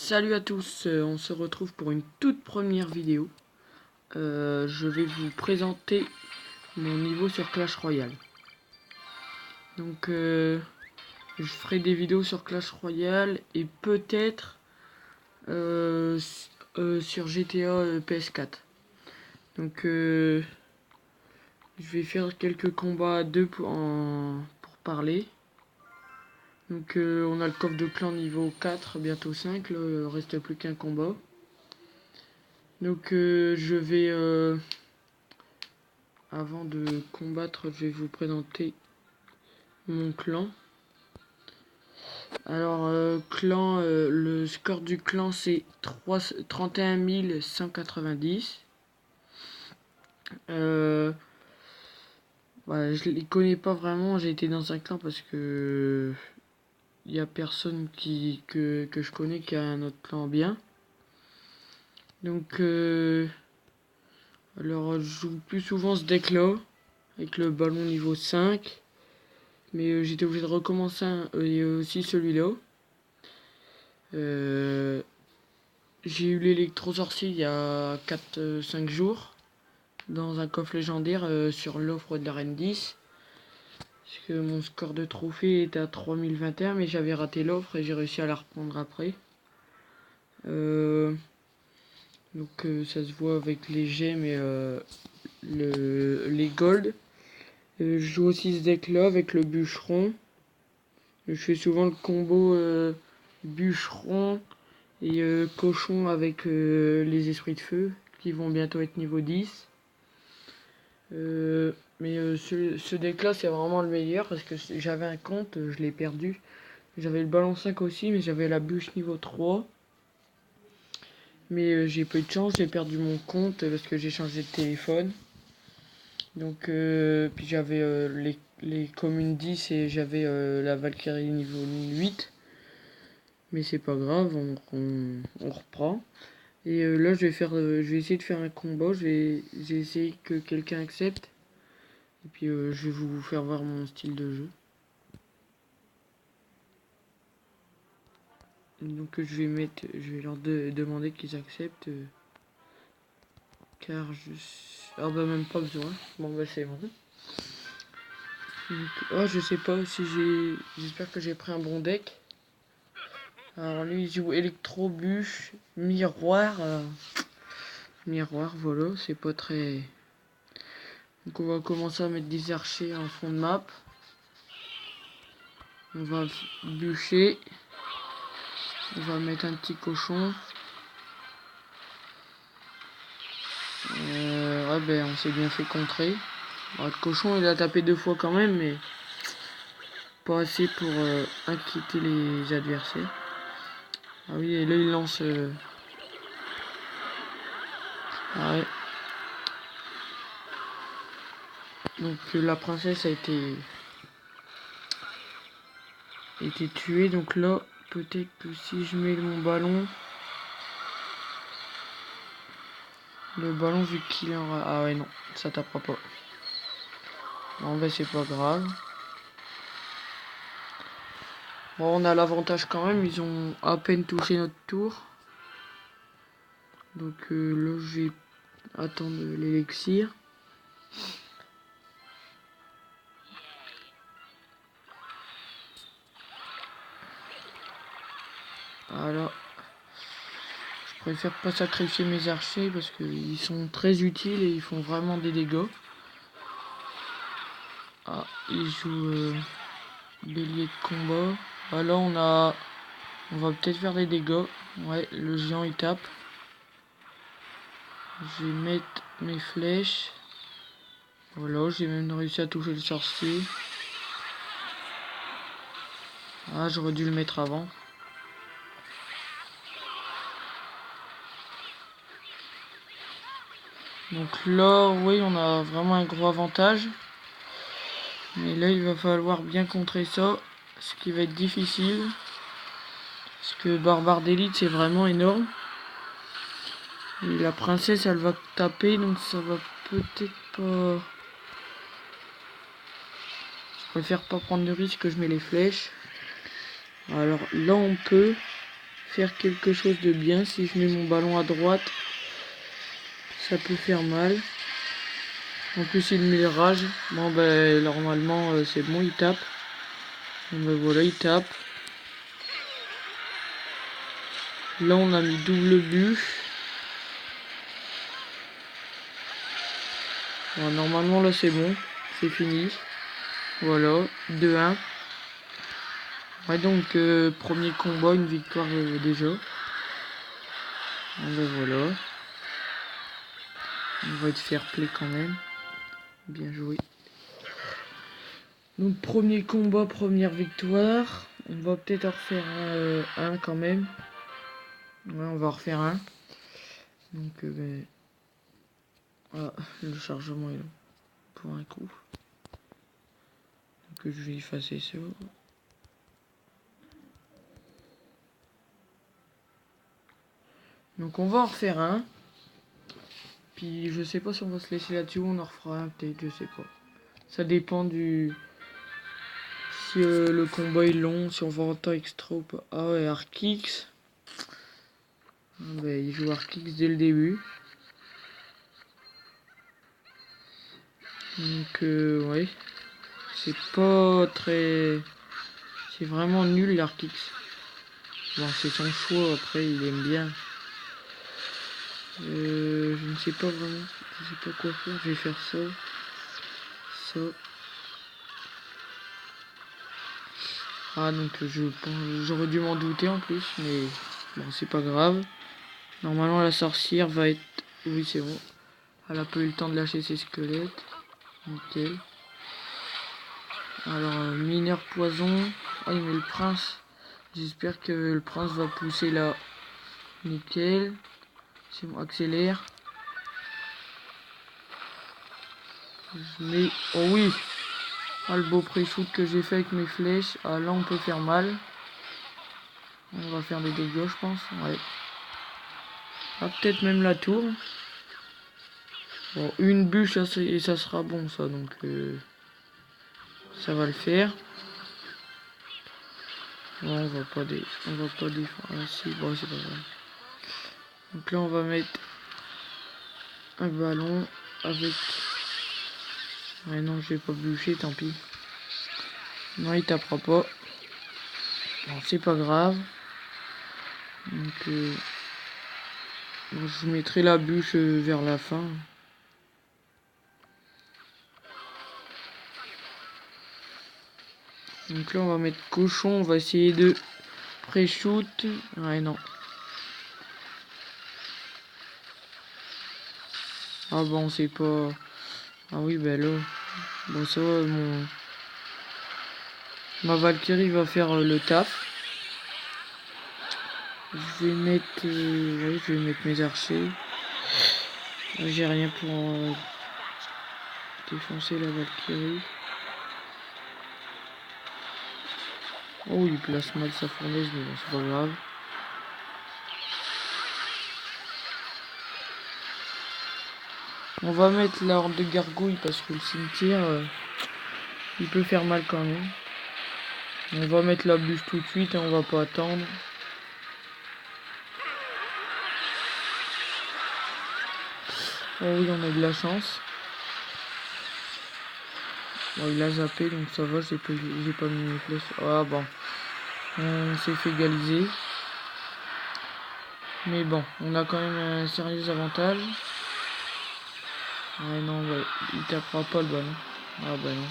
Salut à tous, on se retrouve pour une toute première vidéo. Je vais vous présenter mon niveau sur Clash Royale. Donc je ferai des vidéos sur Clash Royale et peut-être sur GTA PS4. Donc je vais faire quelques combats à deux pour parler. Donc on a le coffre de clan niveau 4, bientôt 5, là, il reste plus qu'un combat. Donc je vais, avant de combattre, je vais vous présenter mon clan. Alors clan, le score du clan c'est 31 190. Voilà, je les connais pas vraiment, j'ai été dans un clan parce que il y a personne que je connais qui a un autre clan bien. Donc alors je joue plus souvent ce deck là avec le ballon niveau 5, mais j'étais obligé de recommencer et aussi celui-là. J'ai eu l'électro-sorcier il y a 4-5 jours dans un coffre légendaire sur l'offre de la Reine 10. Parce que mon score de trophée était à 3021, mais j'avais raté l'offre et j'ai réussi à la reprendre après. Donc ça se voit avec les gemmes et les gold. Je joue aussi ce deck là avec le bûcheron. Je fais souvent le combo bûcheron et cochon avec les esprits de feu qui vont bientôt être niveau 10. Ce deck là c'est vraiment le meilleur parce que j'avais un compte, je l'ai perdu. J'avais le ballon 5 aussi, mais j'avais la bûche niveau 3. Mais j'ai pas eu de chance, j'ai perdu mon compte parce que j'ai changé de téléphone. Donc puis j'avais les communes 10 et j'avais la Valkyrie niveau 8. Mais c'est pas grave, on reprend. Et là je vais essayer de faire un combat, j'ai essayé que quelqu'un accepte. Et puis je vais vous faire voir mon style de jeu. Donc je vais leur demander qu'ils acceptent. Car je... Ah bah même pas besoin. Bon bah c'est bon. Donc, oh je sais pas si j'espère que j'ai pris un bon deck. Alors lui il joue électro, bûche, miroir. Miroir, voilà, c'est pas très... Donc on va commencer à mettre des archers en fond de map. On va bûcher. On va mettre un petit cochon. Ouais ben on s'est bien fait contrer. Bon, le cochon il a tapé 2 fois quand même, mais pas assez pour inquiéter les adversaires. Ah oui, et là il lance... Ah ouais. Donc la princesse a été tuée. Donc là, peut-être que si je mets mon ballon... Le ballon vu qu'il est en... Ah ouais non, ça tapera pas. Bon ben c'est pas grave. Bon on a l'avantage quand même, ils ont à peine touché notre tour. Donc là je vais attendre l'élixir. Voilà. Je préfère pas sacrifier mes archers parce qu'ils sont très utiles et ils font vraiment des dégâts. Ah, ils jouent bélier de combat. Ah, là on va peut-être faire des dégâts. Ouais, le géant il tape. Je vais mettre mes flèches. Voilà, j'ai même réussi à toucher le sorcier. Ah, j'aurais dû le mettre avant. Donc là, oui, on a vraiment un gros avantage. Mais là, il va falloir bien contrer ça. Ce qui va être difficile. Parce que barbare d'élite, c'est vraiment énorme. Et la princesse, elle va taper, donc ça va peut-être pas... Je préfère pas prendre de risque, je mets les flèches. Alors là, on peut faire quelque chose de bien. Si je mets mon ballon à droite, ça peut faire mal. En plus il met le rage. Bon ben normalement c'est bon, il tape. Bon ben voilà, il tape. Là on a mis double but. Bon, normalement là c'est bon, c'est fini. Voilà, 2-1. Ouais, donc premier combat, une victoire déjà. Bon, ben voilà. On va être fair play quand même. Bien joué. Donc premier combat, première victoire. On va peut-être en refaire un quand même. Ouais, on va refaire un. Donc ben... Ah, le chargement est là pour un coup. Donc je vais effacer ça. Donc on va en refaire un. Puis je sais pas si on va se laisser là-dessus ou on en refera un peut-être, je sais pas. Ça dépend du... Si le combat est long, si on va en temps extra ou pas. Ah ouais, Arkix. Ah, ben, il joue Arkix dès le début. Donc ouais. C'est pas très... C'est vraiment nul l'Arkix. Bon, c'est son choix, après il aime bien. Je ne sais pas vraiment. Je sais pas quoi faire. Je vais faire ça. Ça. Ah donc j'aurais dû m'en douter en plus. Mais bon, c'est pas grave. Normalement la sorcière va être... Oui c'est bon. Elle a pas eu le temps de lâcher ses squelettes. Nickel. Alors mineur poison. Ah il met le prince. J'espère que le prince va pousser là. Nickel. C'est bon, accélère. Je mets... Oh oui. Ah, le beau pré-shoot que j'ai fait avec mes flèches. Ah là on peut faire mal. On va faire des dégâts je pense. Ouais. Ah peut-être même la tour. Bon, une bûche et ça sera bon ça. Donc ça va le faire. Bon, on va pas défendre. Ah si, bon c'est pas grave. Donc là on va mettre un ballon avec... Ouais non je vais pas bûcher, tant pis. Non il tapera pas. Bon c'est pas grave. Donc bon, je mettrai la bûche vers la fin. Donc là on va mettre cochon, on va essayer de pré-shoot. Ouais non. Ah bon c'est pas... Ah oui ben là. Bon ça va, ma Valkyrie va faire le taf. Je vais mettre... ouais, je vais mettre mes archers. J'ai rien pour défoncer la Valkyrie. Oh il place mal sa fournaise mais bon c'est pas grave. On va mettre la horde de gargouilles parce que le cimetière il peut faire mal quand même. On va mettre la bûche tout de suite et on va pas attendre. Oh oui on a de la chance. Bon il a zappé donc ça va, j'ai pas mis mes flèches. Ah bon. On s'est fait égaliser. Mais bon, on a quand même un sérieux avantage. Ouais non, ouais, il tapera pas le ballon. Ah bah non.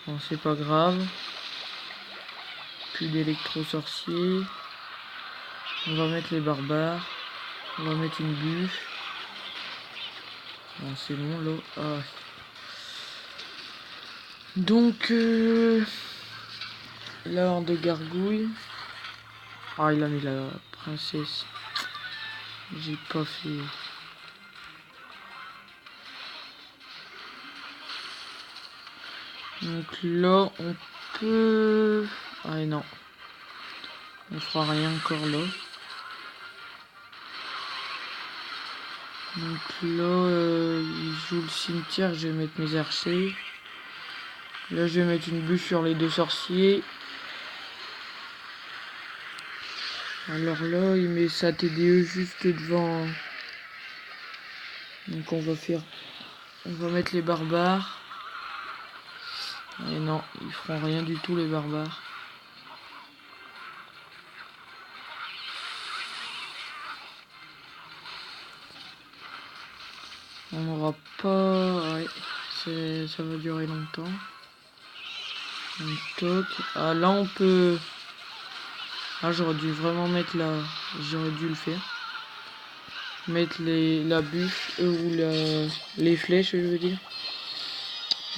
Bon c'est pas grave. Plus d'électro-sorciers. On va mettre les barbares. On va mettre une bûche. Bon c'est bon là. Ah. Donc la horde de gargouilles. Ah il a mis la princesse. J'ai pas fait. Donc là on peut... Ah non. On fera rien encore là. Donc là il joue le cimetière, je vais mettre mes archers. Là je vais mettre une bûche sur les deux sorciers. Alors là, il met sa TDE juste devant. Donc on va mettre les barbares. Et non, ils feront rien du tout les barbares. On n'aura pas... Ouais, ça va durer longtemps. Un toc. Ah là on peut... Ah j'aurais dû vraiment mettre la... J'aurais dû le faire. Mettre la bûche ou les flèches je veux dire.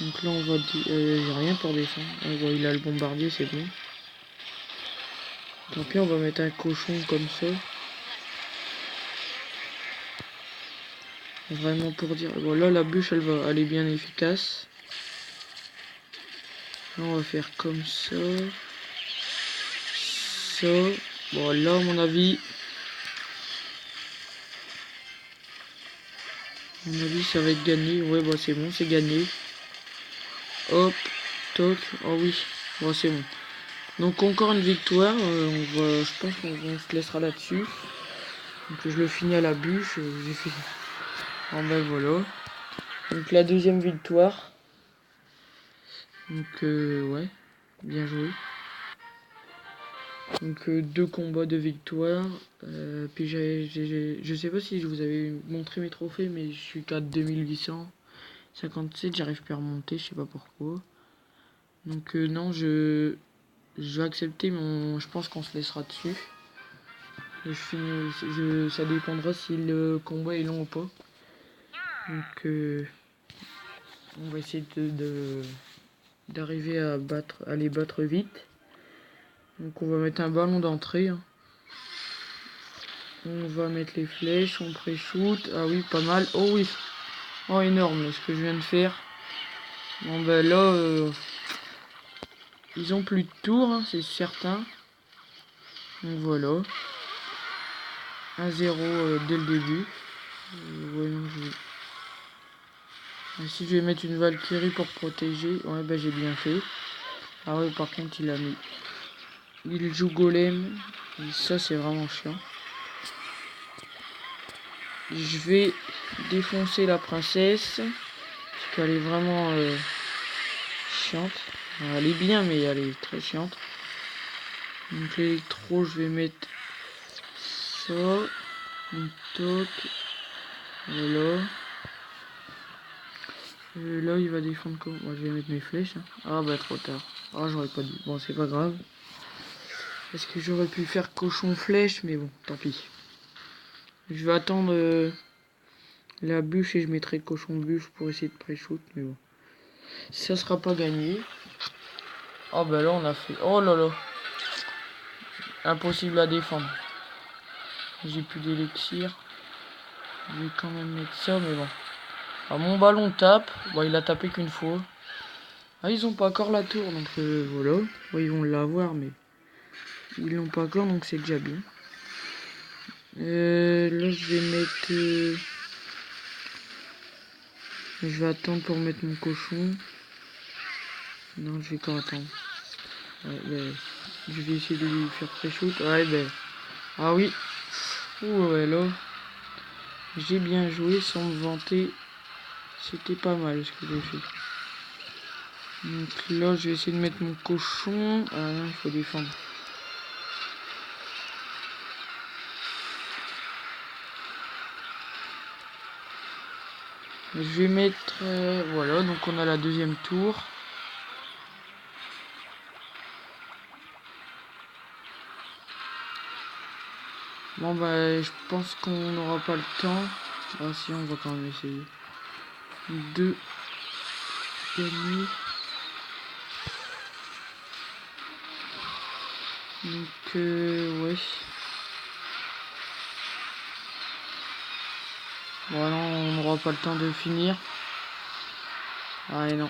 Donc là on va... j'ai rien pour descendre. On voit il a le bombardier, c'est bon. Tant pis, on va mettre un cochon comme ça. Vraiment pour dire... Voilà, la bûche elle est bien efficace. Là, on va faire comme ça. Ça. Bon là à mon avis... ça va être gagné. Ouais bah c'est bon, c'est gagné. Hop, toc. Oh oui, bon c'est bon. Donc encore une victoire. Je pense qu'on se laissera là-dessus. Donc je le finis à la bûche. J'ai fait... Oh ben voilà. Donc la deuxième victoire. Donc ouais, bien joué. Donc 2 combats de victoire. Puis je sais pas si je vous avais montré mes trophées, mais je suis qu'à 2857, j'arrive plus à remonter, je sais pas pourquoi. Donc non, je vais accepter, mais je pense qu'on se laissera dessus. Ça dépendra si le combat est long ou pas. Donc on va essayer d'arriver à les battre vite. Donc on va mettre un ballon d'entrée. Hein. On va mettre les flèches, on pré-shoot. Ah oui, pas mal. Oh oui. Oh énorme ce que je viens de faire. Bon ben là, ils ont plus de tours, hein, c'est certain. Donc voilà. 1-0 dès le début. Ouais, non, si je vais mettre une Valkyrie pour protéger. Ouais ben j'ai bien fait. Ah ouais par contre il a mis. Il joue golem. Et ça c'est vraiment chiant. Je vais défoncer la princesse. Parce qu'elle est vraiment chiante. Alors, elle est bien mais elle est très chiante. Donc l'électro je vais mettre ça. Un toc. Voilà. Là il va défendre comment? Moi je vais mettre mes flèches. Hein. Ah bah trop tard. Ah j'aurais pas dû. Bon c'est pas grave. Est-ce que j'aurais pu faire cochon flèche? Mais bon, tant pis. Je vais attendre la bûche et je mettrai cochon bûche pour essayer de pré-shoot. Mais bon. Ça sera pas gagné. Oh bah là on a fait... Oh là là. Impossible à défendre. J'ai plus d'élixir. Je vais quand même mettre ça mais bon. Ah, mon ballon tape. Bon il a tapé qu'une fois. Ah ils ont pas encore la tour donc voilà. Bon, ils vont l'avoir mais... Ils l'ont pas encore donc c'est déjà bien. Là je vais mettre... Je vais attendre pour mettre mon cochon. Non, je vais quand attendre. Ouais, ben, je vais essayer de lui faire pré-shoot. Ouais, ben. Ah oui. Ouh, ouais, là. J'ai bien joué sans me vanter. C'était pas mal ce que j'ai fait. Donc là, je vais essayer de mettre mon cochon. Ah non, il faut défendre. Je vais mettre... voilà, donc on a la deuxième tour. Bon bah je pense qu'on n'aura pas le temps. Ah si, on va quand même essayer. De gagner. Donc ouais. Voilà, on n'aura pas le temps de finir. Ah et non.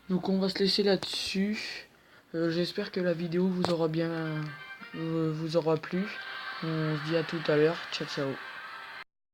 Donc on va se laisser là-dessus. J'espère que la vidéo vous aura bien vous aura plu. On se dit à tout à l'heure. Ciao ciao.